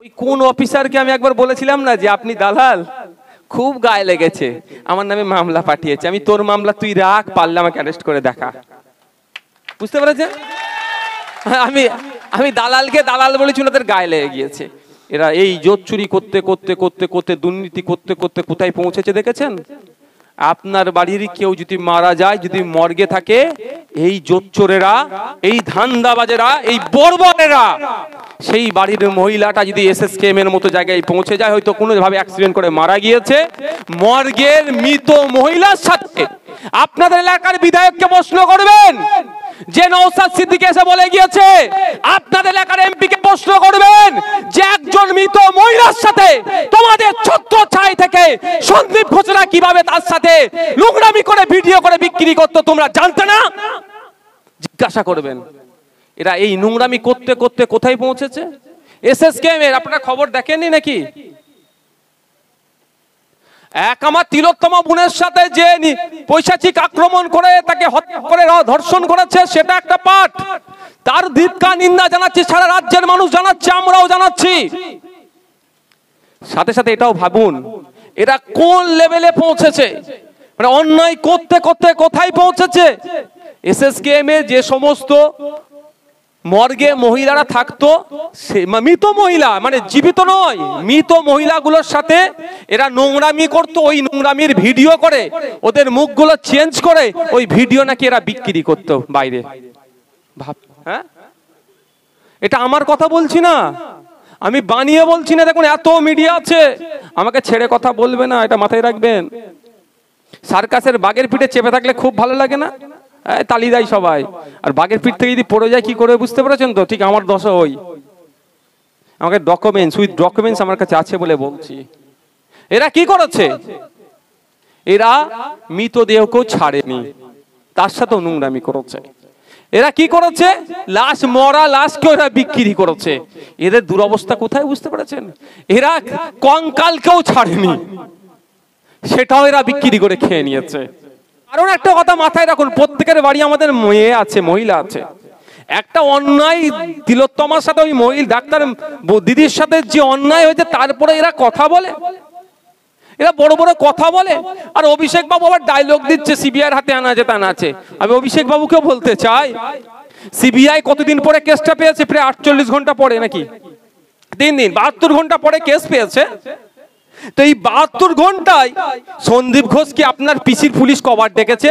ওই কোন অফিসারকে আমি একবার বলেছিলাম না যে আপনি দালাল, খুব গায়ে লেগেছে, আমার নামে মামলা পাঠিয়েছে। আমি তোর মামলা তুই রাখ, পারলে আমাকে অ্যারেস্ট করে দেখা। বুঝতে পেরেছেন? আমি আমি দালালকে দালাল বলেছি, ওদের গায়ে লেগে গিয়েছে। এরা এই জোট চুরি করতে করতে করতে করতে দুর্নীতি করতে করতে কোথায় পৌঁছেছে দেখেছেন? আপনার বাড়ির কেউ যদি মারা যায়, যদি মর্গে থাকে, এই জোচ্চোরেরা, এই ধান্দাবাজেরা, এই বর্বরেরা, সেই বাড়ির মহিলাটা যদি এসএসকেএম এর মতো জায়গায় পৌঁছে যায়, হয়তো কোনো ভাবে অ্যাক্সিডেন্ট করে মারা গিয়েছে, মর্গের মৃত মহিলার সাথে আপনাদের এলাকার বিধায়ককে প্রশ্ন করবেন যে নওশাদ সিদ্দিকী এসে বলে গিয়েছে, আপনাদের এলাকার এমপি কে প্রশ্ন করবেন যে একজন মৃত মহিলার সাথে তোমাদের ছত্র ছাই থেকে সন্দীপ ঘোষরা কিভাবে তার সাথে নোংরামি করে ভিডিও করে বিক্রি করতো, তোমরা জানতে না? জিজ্ঞাসা করবেন। এরা এই নোংরামি করতে করতে কোথায় পৌঁছেছে? এসএসকেএম এর আপনারা খবর দেখেননি নাকি? এক আমার তিলোত্তমা বোনের সাথে যে পৈশাচিক আক্রমণ করে তাকে হত্যা করে ধর্ষণ করেছে, সেটা একটা পাঠ। তার ধিক্কার নিন্দা জানাচ্ছি, সারা রাজ্যের মানুষ জানাচ্ছে, আমরাও জানাচ্ছি। সাথে সাথে এটাও ভাবুন এরা কোন লেভেলে পৌঁছেছে, মানে অন্যায় করতে করতে কোথায় পৌঁছেছে। এসএসকেএম এ যে সমস্ত মর্গে মহিলারা থাকতো, মৃত মহিলা মানে জীবিত নয়, মৃত মহিলাগুলোর সাথে এরা নোংরামি করতো। ওই নোংরামির ভিডিও করে ওদের মুখগুলো চেঞ্জ করে ওই ভিডিও নাকি এরা বিক্রি করতো বাইরে। ভাব, হ্যাঁ, এটা আমার কথা বলছি না, আমি বানিয়ে বলছি না। দেখুন এত মিডিয়া আছে, আমাকে ছেড়ে কথা বলবে না, এটা মাথায় রাখবেন। সার্কাসের বাঘের পিঠে চেপে থাকলে খুব ভালো লাগে না, তালি দেয় সবাই। আর বাঘের পিঠ থেকে যদি পড়ে যায় কি করে, বুঝতে পেরেছেন তো? ঠিক আমার দশা ওই। আমাকে ডকুমেন্টস, উইথ ডকুমেন্টস আমার কাছে আছে বলে বলছি। এরা কি করেছে? এরা মৃতদেহকেও ছাড়েনি, তার সাথেও নোংরামি করেছে। এরা কি করেছে? লাশ, মরা লাশকে এরা বিক্রি করেছে। এদের দুরবস্থা কোথায়, বুঝতে পেরেছেন? এরা কঙ্কালকেও ছাড়েনি, সেটাও এরা বিক্রি করে খেয়ে নিয়েছে। কারণ একটা কথা মাথায় রাখুন, প্রত্যেকের বাড়ি আমাদের মেয়ে আছে, মহিলা আছে। একটা অন্যায় তিলোত্তমার সাথে, ওই মহিলা ডাক্তার দিদির সাথে যে অন্যায় হয়েছে, তারপরে এরা কথা বলে, এরা বড় বড় কথা বলে। আর অভিষেক বাবু আবার ডায়লগ দিচ্ছে সিবিআইয়ের হাতে আনা আছে, তা না আছে। আমি অভিষেক বাবুকে বলতে চাই, সিবিআই কতদিন পরে কেসটা পেয়েছে? প্রায় 48 ঘন্টা পরে, নাকি 3 দিন, 72 ঘন্টা পরে কেস পেয়েছে। তো এই 72 ঘন্টায় সন্দীপ ঘোষ কি আপনার পিসির পুলিশ কভার ডেকেছে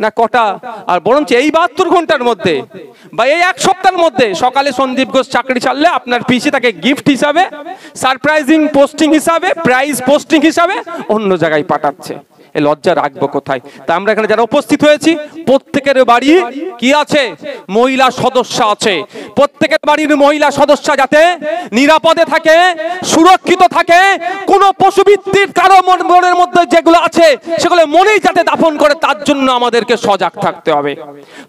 না কটা? আর বরঞ্চ এই 72 ঘন্টার মধ্যে বা এই এক সপ্তাহের মধ্যে সকালে সন্দীপ ঘোষ চাকরি ছাড়লে আপনার পিসি তাকে গিফট হিসাবে, সারপ্রাইজিং পোস্টিং হিসাবে, প্রাইজ পোস্টিং হিসাবে অন্য জায়গায় পাঠাচ্ছে। এই লজ্জা রাখবো কোথায়? তা আমরা এখানে যারা উপস্থিত হয়েছি, প্রত্যেকের বাড়ি কি আছে? মহিলা সদস্য আছে। প্রত্যেকের বাড়ির মহিলা সদস্য যাতে নিরাপদে থাকে, সুরক্ষিত থাকে, কোন পশুবৃত্তির কারো মনের মধ্যে যেগুলো আছে সেগুলো মনেই যাতে দাফন করে, তার জন্য আমাদেরকে সজাগ থাকতে হবে।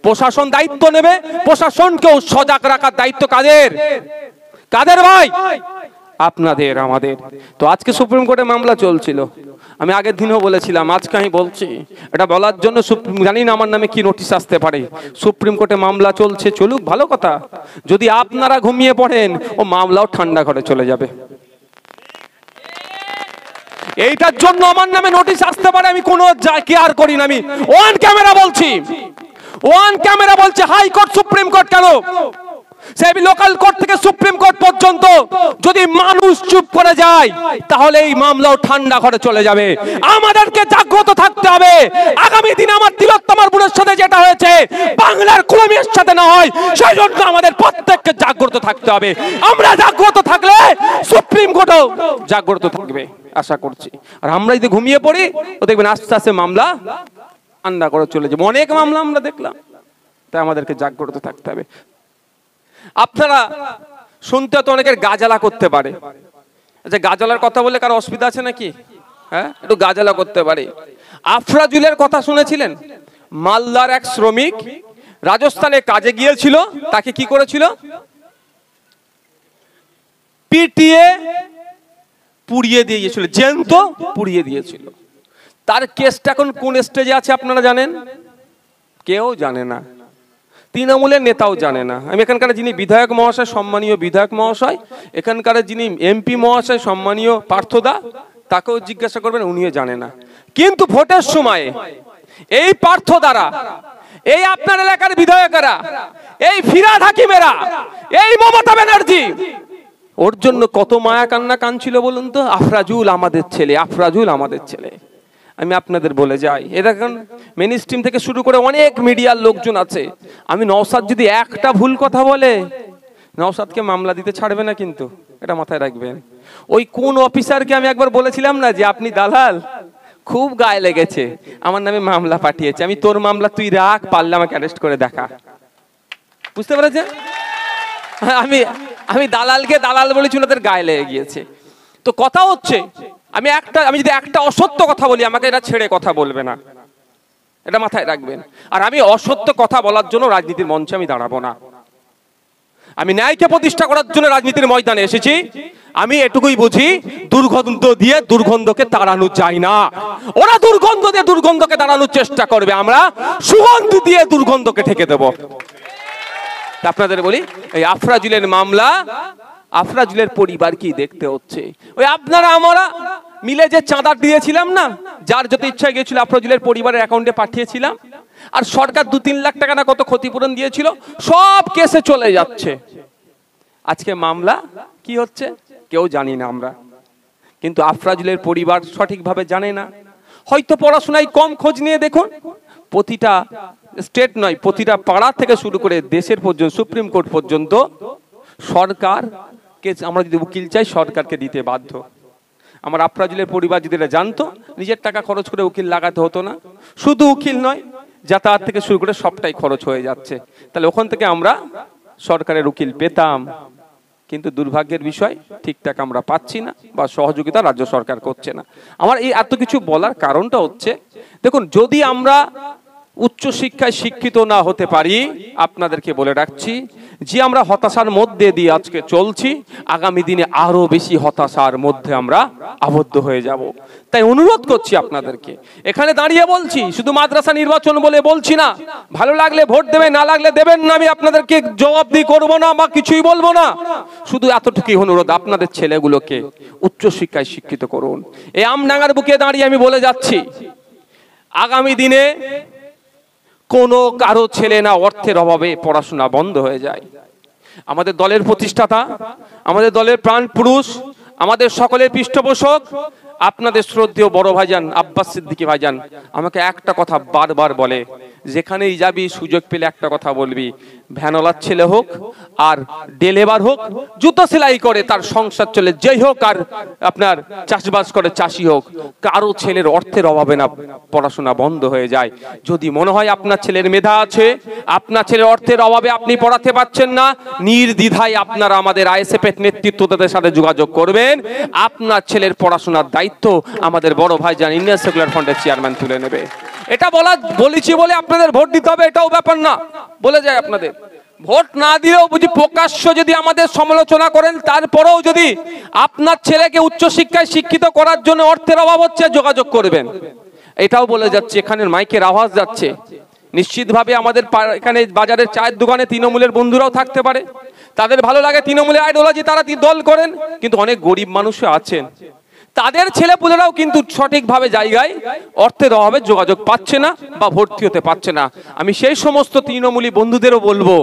প্রশাসন দায়িত্ব নেবে, প্রশাসনকেও সজাগ রাখার দায়িত্ব কাদের? কাদের ভাই? আপনাদের, আমাদের। তো আজকে সুপ্রিম কোর্টে মামলা চলছিল, আমি আগের দিনও বলেছিলাম, আজকে আমি বলছি। এটা বলার জন্য জানি না আমার নামে কি নোটিশ আসতে পারে। সুপ্রিম কোর্টে মামলা চলছে, চলুক, ভালো কথা। যদি আপনারা ঘুমিয়ে পড়েন, ও মামলাও ঠান্ডা ঘরে চলে যাবে। এইটার জন্য আমার নামে নোটিশ আসতে পারে, আমি কোনো কেয়ার করি না। আমি ওয়ান ক্যামেরা বলছি, ওয়ান ক্যামেরা বলছে, হাইকোর্ট সুপ্রিম কোর্ট কেন, সেই লোকাল কোর্ট থেকে সুপ্রিম কোর্ট পর্যন্ত যদি মানুষ চুপ করে যায়, তাহলে এই মামলাও ঠান্ডা ঘরে চলে যাবে। আমাদেরকে জাগ্রত থাকতে হবে। আগামী দিনে আমার তিলোত্তমার বোনের সাথে যেটা হয়েছে, বাংলার কলমের সাথে না হয়, সেই জন্য আমাদের প্রত্যেককে জাগ্রত থাকতে হবে। আমরা জাগ্রত থাকলে সুপ্রিম কোর্টও জাগ্রত থাকবে, আশা করছি। আর আমরা যদি ঘুমিয়ে পড়ি, তো দেখবেন আস্তে আস্তে মামলা ঠান্ডা করে চলে যাবে। অনেক মামলা আমরা দেখলাম, তাই আমাদেরকে জাগ্রত থাকতে হবে। আপনারা শুনতে তো অনেকের গাজালা করতে পারে। আচ্ছা, গাজালার কথা বলে কারো অসুবিধা আছে নাকি? হ্যাঁ, একটু গাজালা করতে পারে। আফরাজুলের কথা শুনেছিলেন? মালদার এক শ্রমিক রাজস্থানে কাজে গিয়েছিল, তাকে কি করেছিল? পিটিয়ে পুড়িয়ে দিয়েছিল, জ্যান্ত পুড়িয়ে দিয়েছিল। তার কেসটা এখন কোন স্টেজে আছে আপনারা জানেন? কেউ জানে না। তৃণমূলের নেতাও জানে না। আমি এখানকার যিনি বিধায়ক মহাশয়, সম্মানীয় বিধায়ক মহাশয়, এখানকার যিনি এমপি মহাশয়, সম্মানীয় পার্থদা, তাকেও জিজ্ঞাসা করবেন, উনিও জানে না। কিন্তু ভোটের সময়ে এই পার্থ দ্বারা, এই আপনার এলাকার বিধায়কেরা, এই ফিরহাদ হাকিমেরা, এই মমতা ব্যানার্জি, ওর জন্য কত মায়া কান্না কাঁদছিল বলুন তো। আফরাজুল আমাদের ছেলে, আফরাজুল আমাদের ছেলে। আমি আপনাদের বলে যাই, এটা এখন মেন স্ট্রিম থেকে শুরু করে অনেক মিডিয়ার লোকজন আছে। আমি নওশাদ যদি একটা ভুল কথা বলে, নওশাদকে মামলা দিতে ছাড়বে না, কিন্তু এটা মাথায় রাখবেন। ওই কোন অফিসারকে আমি একবার বলেছিলাম না যে আপনি দালাল, খুব গায়ে লেগেছে, আমার নামে মামলা পাঠিয়েছে। আমি তোর মামলা তুই রাখ, পারলে আমাকে অ্যারেস্ট করে দেখা। বুঝতে পেরেছেন? আমি দালালকে দালাল বলেছি, ওনাদের গায়ে লেগে গিয়েছে। তো কথা হচ্ছে, আমি যদি একটা অসত্য কথা বলি, আমাকে এটা ছেড়ে কথা বলবে না, এটা মাথায় রাখবেন। আর আমি অসত্য কথা বলার জন্য রাজনীতির মঞ্চে আমি দাঁড়াবো না। আমি ন্যায়কে প্রতিষ্ঠা করার জন্য রাজনীতির ময়দানে এসেছি। আমি এটুকুই বুঝি, দুর্গন্ধ দিয়ে দুর্গন্ধকে তাড়ানো যায় না। ওরা দুর্গন্ধ দিয়ে দুর্গন্ধকে তাড়ানোর চেষ্টা করবে, আমরা সুগন্ধি দিয়ে দুর্গন্ধকে ঢেকে দেব। আপনাদের বলি, এই আফরাজুলের মামলা, আফরাজুলের পরিবার কি দেখতে হচ্ছে। ওই আপনারা আমরা মিলে যে চাঁদা দিয়েছিলাম না, যার যত ইচ্ছা গিয়েছিল আফরাজুলের পরিবারের অ্যাকাউন্টে পাঠিয়েছিলাম, আর সরকার 2-3 লাখ টাকা না কত ক্ষতিপূরণ দিয়েছিল, সব কেসে চলে যাচ্ছে। আজকে মামলা কি হচ্ছে কেউ জানি না আমরা, কিন্তু আফরাজুলের পরিবার সঠিকভাবে জানে না। হয়তো পড়াশোনায় কম, খোঁজ নিয়ে দেখুন, প্রতিটা স্টেট নয়, প্রতিটা পাড়া থেকে শুরু করে দেশের পর্যন্ত, সুপ্রিম কোর্ট পর্যন্ত সরকারকে আমরা যদি উকিল চাই, সরকারকে দিতে বাধ্য। আমার আফরাজুলের পরিবার যদি এটা জানতো, নিজের টাকা খরচ করে উকিল লাগাতে হতো না। শুধু উকিল নয়, যাতায়াত থেকে শুরু করে সবটাই খরচ হয়ে যাচ্ছে। তাহলে ওখান থেকে আমরা সরকারের উকিল পেতাম, কিন্তু দুর্ভাগ্যের বিষয় ঠিকঠাক আমরা পাচ্ছি না, বা সহযোগিতা রাজ্য সরকার করছে না। আমার এই এত কিছু বলার কারণটা হচ্ছে, দেখুন, যদি আমরা উচ্চ শিক্ষায় শিক্ষিত না হতে পারি, আপনাদেরকে বলে রাখছি যে আমরা হতাশার মধ্যে দিয়ে আজকে চলছি, আগামী দিনে আরো বেশি হতাশার মধ্যে আমরা আবদ্ধ হয়ে যাব। তাই অনুরোধ করছি আপনাদেরকে, এখানে দাঁড়িয়ে বলছি, শুধু মাদ্রাসা নির্বাচন বলে বলছি না, ভালো লাগলে ভোট দেবেন, না লাগলে দেবেন না, আমি আপনাদেরকে জবাবদিহি করব না বা কিছুই বলবো না। শুধু এতটুকুই অনুরোধ, আপনাদের ছেলেগুলোকে উচ্চ শিক্ষায় শিক্ষিত করুন। এই আমডাঙ্গার বুকে দাঁড়িয়ে আমি বলে যাচ্ছি, আগামী দিনে কোনো কারো ছেলে না অর্থের অভাবে পড়াশোনা বন্ধ হয়ে যায়। আমাদের দলের প্রতিষ্ঠাতা, আমাদের দলের প্রাণ পুরুষ, আমাদের সকলের পৃষ্ঠপোষক, আপনাদের শ্রদ্ধেয় বড় ভাইজান আব্বাস সিদ্দিকী ভাইজান আমাকে একটা কথা বারবার বলে, যেখানেই যাবি সুযোগ পেলে একটা কথা বলবি, ভ্যানওয়ালার ছেলে হোক আর ডেলেভার হোক, জুতো সেলাই করে তার সংসার চলে যেই হোক, আর আপনার চাষবাস করে চাষি হোক, কারো ছেলের অর্থের অভাবে না পড়াশোনা বন্ধ হয়ে যায়। যদি মনে হয় আপনার ছেলের মেধা আছে, আপনার ছেলের অর্থের অভাবে আপনি পড়াতে পারছেন না, নির্দ্বিধায় আপনারা আমাদের আইএসএফ এর নেতৃত্বদের সাথে যোগাযোগ করবেন। আপনার ছেলের পড়াশোনার দায়িত্ব আমাদের বড় ভাইজান ইন্ডিয়ান সেকুলার ফ্রন্টের চেয়ারম্যান তুলে নেবে। এটা বলেছি বলে আপনাদের ভোট দিতে হবে এটাও ব্যাপার না, বলে যায় আপনাদের ভোট না দিলেও বুঝি প্রকাশ্য যদি আমাদের সমালোচনা করেন, তারপরেও যদি আপনার ছেলেকে উচ্চশিক্ষায় শিক্ষিত করার জন্য অর্থের অভাব হচ্ছে, যোগাযোগ করবেন। এটাও বলে যাচ্ছে, এখানের মাইকের আওয়াজ যাচ্ছে, নিশ্চিতভাবে আমাদের এখানে বাজারের চায়ের দোকানে তৃণমূলের বন্ধুরাও থাকতে পারে, তাদের ভালো লাগে তৃণমূলের আইডিওলজি, তারা দল করেন, কিন্তু অনেক গরিব মানুষও আছেন, তাদের ছেলেপুলেরাও কিন্তু সঠিকভাবে জায়গায় অর্থের অভাবে যোগাযোগ পাচ্ছে না বা ভর্তি হতে পারছে না। আমি সেই সমস্ত তৃণমূলী বন্ধুদেরও বলবো,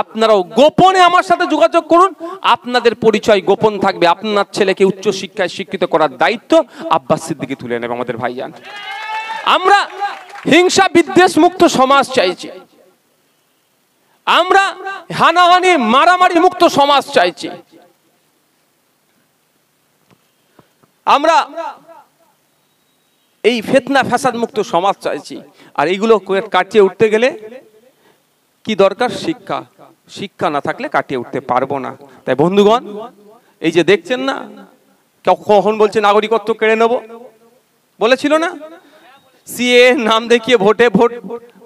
আপনারাও গোপনে আমার সাথে যোগাযোগ করুন, আপনাদের পরিচয় গোপন থাকবে। আপনার ছেলেকে উচ্চশিক্ষায় শিক্ষিত করার দায়িত্ব আব্বাস সিদ্দিকী তুলে নেবে আমাদের ভাইজান। আমরা হিংসা বিদ্বেষ মুক্ত সমাজ চাইছি, আমরা হানাহানি মারামারি মুক্ত সমাজ চাইছি, আমরা এই ফিতনা ফাসাদ মুক্ত সমাজ চাইছি। আর এইগুলো কাটিয়ে উঠতে গেলে কি দরকার? শিক্ষা। শিক্ষা না থাকলে কাটিয়ে উঠতে পারবো না। তাই বন্ধুগণ, এই যে দেখছেন না, কখন বলছে নাগরিকত্ব কেড়ে নেব, বলেছিল না, সিএ নাম দেখিয়ে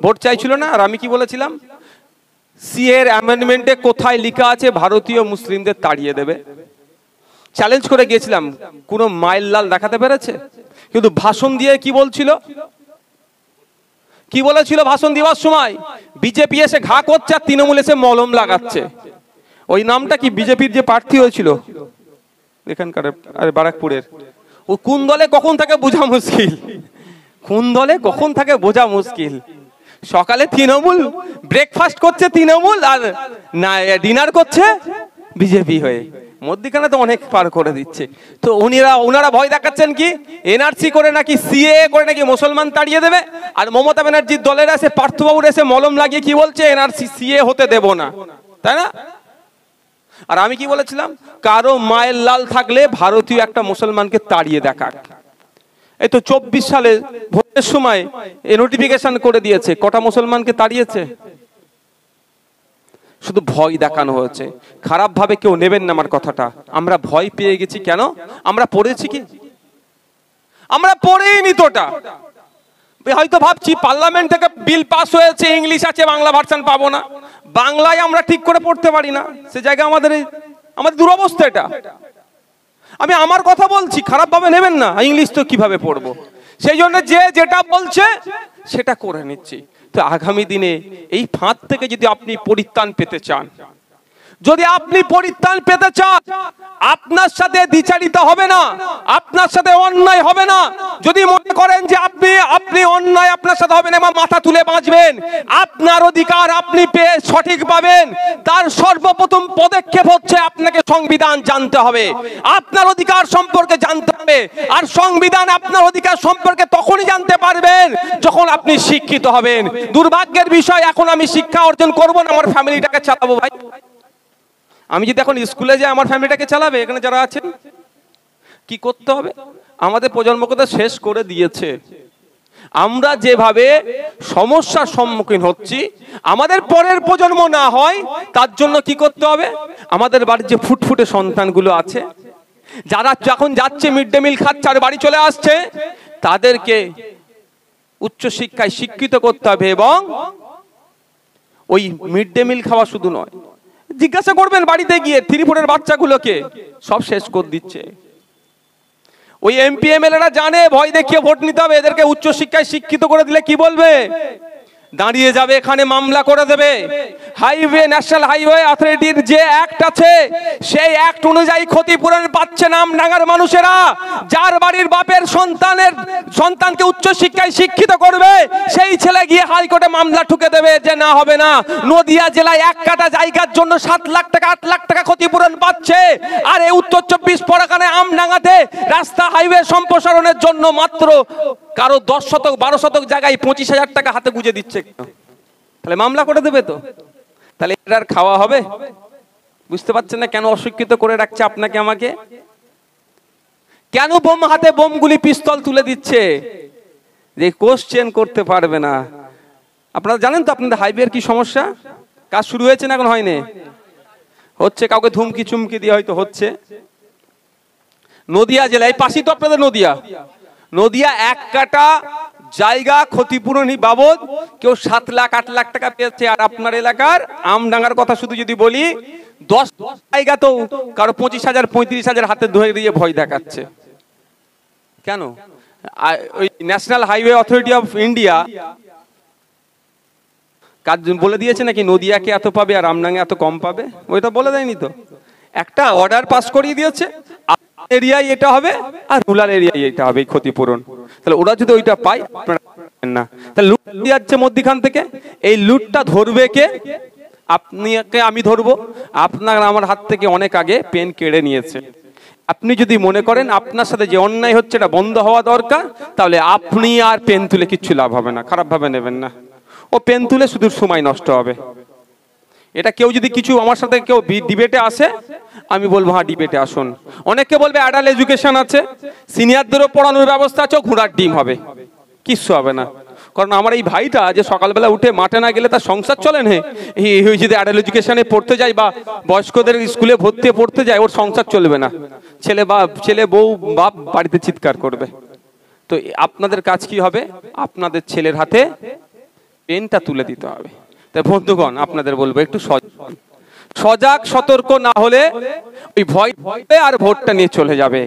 ভোট চাইছিল না। আর আমি কি বলেছিলাম, সিএ এর অ্যামেন্ডমেন্টে কোথায় লেখা আছে ভারতীয় মুসলিমদের তাড়িয়ে দেবে? চ্যালেঞ্জ করে গিয়েছিলাম, কোনো মাইল লাল দেখাতে পেরেছে? কিন্তু ভাষণ দিয়ে কি বলছিল? কি বলেছিল ভাষণ দেওয়ার সময়? বিজেপি এসে ঘা করছে আর তৃণমূল এসে মলম লাগাচ্ছে। ওই নামটা কি? বিজেপির যে প্রার্থী হয়েছিল এখানকার বারাকপুরের, ও কোন দলে কখন থাকে বোঝা মুশকিল, কোন দলে কখন থাকে বোঝা মুশকিল। সকালে তৃণমূল, ব্রেকফাস্ট করছে তৃণমূল, আর না ডিনার করছে বিজেপি হয়ে, মধ্যখানে তো অনেক পার করে দিচ্ছে। তো ওনারা ভয় দেখাচ্ছেন কি এনআরসি করে নাকি সিএ করে নাকি মুসলমান তাড়িয়ে দেবে, আর মমতা ব্যানার্জির দলের এসে পার্থবাবুর এসে মলম লাগিয়ে কি বলছে এনআরসি সিএ হতে দেব না, তাই না? আর আমি কি বলেছিলাম, কারো মায়ের লাল থাকলে ভারতীয় একটা মুসলমানকে তাড়িয়ে দেখাক। এই তো 24 সালে ভোটের সময় এই নোটিফিকেশন করে দিয়েছে, কটা মুসলমানকে তাড়িয়েছে? শুধু ভয় দেখানো হয়েছে। খারাপ ভাবে কেউ নেবেন না আমার কথাটা, আমরা ভয় পেয়ে গেছি। কেন? আমরা পড়েছি কি? আমরা পড়েইনি তোটা। হয়তো ভাবছি পার্লামেন্ট থেকে বিল পাস হয়েছে, ইংলিশ আছে, বাংলা ভার্সন পাবো না। বাংলায় আমরা ঠিক করে পড়তে পারি না, সে জায়গায় আমাদের দুরবস্থা। এটা আমি আমার কথা বলছি, খারাপ ভাবে নেবেন না। ইংলিশ তো কিভাবে পড়বো? সেই জন্য যে যেটা বলছে সেটা করে নিচ্ছি। তো আগামী দিনে এই ফাঁদ থেকে যদি আপনি পরিত্রাণ পেতে চান, যদি আপনি পরিত্রাণ পেতে চান, আপনার সাথে দ্বিচারিত হবে না, আপনার সাথে অন্যায় হবে না। যদি মনে করেন যে আপনি অন্যায় আপনার সাথে হবে না, মাথা তুলে বাঁচবেন, আপনার অধিকার আপনি পেয়ে সঠিক পাবেন, তার সর্বপ্রথম পদক্ষেপ হচ্ছে আপনাকে সংবিধান জানতে হবে, আপনার অধিকার সম্পর্কে জানতে হবে। আর সংবিধান আপনার অধিকার সম্পর্কে তখনই জানতে পারবেন যখন আপনি শিক্ষিত হবেন। দুর্ভাগ্যের বিষয়, এখন আমি শিক্ষা অর্জন করব না, আমার ফ্যামিলিটাকে চালাবো। ভাই, আমি যদি এখন স্কুলে যাই, আমার ফ্যামিলিটাকে চালাবে? এখানে যারা আছেন কি করতে হবে? আমাদের প্রজন্মকে তো শেষ করে দিয়েছে। আমরা যেভাবে সমস্যার সম্মুখীন হচ্ছি, আমাদের পরের প্রজন্ম না হয় তার জন্য কি করতে হবে? আমাদের বাড়ির যে ফুটফুটে সন্তানগুলো আছে, যারা যখন যাচ্ছে মিড ডে মিল খাচ্ছে আর বাড়ি চলে আসছে, তাদেরকে উচ্চ শিক্ষায় শিক্ষিত করতে হবে। এবং ওই মিড ডে মিল খাওয়া শুধু নয়, জিজ্ঞাসা করবেন বাড়িতে গিয়ে 3-4 বাচ্চাগুলোকে সব শেষ করে দিচ্ছে। ওই এমপি এমএলএরা জানে ভয় দেখিয়ে ভোট নিতে হবে, এদেরকে উচ্চ শিক্ষায় শিক্ষিত করে দিলে কি বলবে? দাঁড়িয়ে যাবে, এখানে মামলা করে দেবে। হাইওয়ে, ন্যাশনাল হাইওয়ে অথরিটির যে অ্যাক্ট আছে, সেই অ্যাক্ট অনুযায়ী ক্ষতিপূরণ পাচ্ছে নামডাঙ্গার মানুষেরা। যার বাড়ির বাপের সন্তানকে উচ্চ শিক্ষায় শিক্ষিত করবে, সেই ছেলে গিয়ে হাইকোর্টে মামলা ঠুকে দেবে যে না, হবে না। নদিয়া জেলায় 1 কাঠা জায়গার জন্য 7 লাখ টাকা 8 লাখ টাকা ক্ষতিপূরণ পাচ্ছে। আর এই উত্তর 24 পরগনায় আমডাঙ্গাতে রাস্তা হাইওয়ে সম্প্রসারণের জন্য মাত্র কারো 10 শতক 12 শতক জায়গায় 25,000 টাকা হাতে গুঁজে দিচ্ছে। তাহলে মামলা করে দেবে তো? তাহলে এটার খাওয়া হবে? বুঝতে পারছেন না কেন অশিক্ষিত করে রাখছে আপনাকে আমাকে? কেন বোম হাতে বোমগুলি পিস্তল তুলে দিচ্ছে? যে কোশ্চেন করতে পারবে না। আপনারা জানেন তো আপনাদের হাইওয়ের কি সমস্যা? কাজ শুরু হয়েছে না এখন হয়নি? হচ্ছে, কাউকে ধুমকি চুমকি দিয়ে হয়তো হচ্ছে। নদিয়া জেলায়, পাশেই তো আপনাদের নদিয়া 1 কাঠা জায়গা ক্ষতিপূরণী বাবদ কেউ 7 লাখ 8 লাখ টাকা পেয়েছে। আর আপনার এলাকার আমডাঙ্গার কথা শুধু যদি বলি, 10 জায়গা তো কারো 25,000 35,000 হাতে ধরে দিয়ে ভয় দেখাচ্ছে। কেন? ওই national highway authority of India কাজ বলে দিয়েছে নাকি নদিয়াকে এত পাবে আর আমডাঙ্গা এত কম পাবে? ওইটা বলে দেয়নি তো। একটা অর্ডার পাস করিয়ে দিয়েছে, এরিয়ায় এটা হবে আর রুরাল এরিয়ায় এটা হবে ক্ষতিপূরণ। তাহলে ওরা যদি ওইটা পায়, আপনারা না, তাহলে লুট যাচ্ছে মধ্যখান থেকে। এই লুটটা ধরবে কে? আপনিকে আমি ধরবো? আপনার আমার হাত থেকে অনেক আগে পেন কেড়ে নিয়েছে। আপনি যদি মনে করেন আপনার সাথে যে অন্যায় হচ্ছে এটা বন্ধ হওয়া দরকার, তাহলে আপনি আর পেন তুলে কিচ্ছু লাভ হবে না। খারাপ ভাবে নেবেন না, ও পেন তুলে শুধু সময় নষ্ট হবে। এটা কেউ যদি কিছু আমার সাথে কেউ ডিবেটে আসে, আমি বলবো হ্যাঁ ডিবেটে আসুন। অনেকে বলবে অ্যাডাল্ট এডুকেশন আছে, সিনিয়রদেরও পড়ানোর ব্যবস্থা আছে, ঘোড়ার ডিম হবে, কিচ্ছু হবে না। কারণ আমার এই ভাইটা যে সকালবেলা উঠে মাঠে না গেলে তার সংসার চলে না, এই যদি অ্যাডাল্ট এডুকেশনে পড়তে যায় বা বয়স্কদের স্কুলে ভর্তি পড়তে যায়, ওর সংসার চলবে না। ছেলে বউ বাপ বাড়িতে চিৎকার করবে। তো আপনাদের কাজ কি হবে? আপনাদের ছেলের হাতে পেনটা তুলে দিতে হবে। তাই বন্ধুগণ, আপনাদের বলবো একটু সজাগ সতর্ক না হলে ওই ভয় আর ভোটটা নিয়ে চলে যাবে।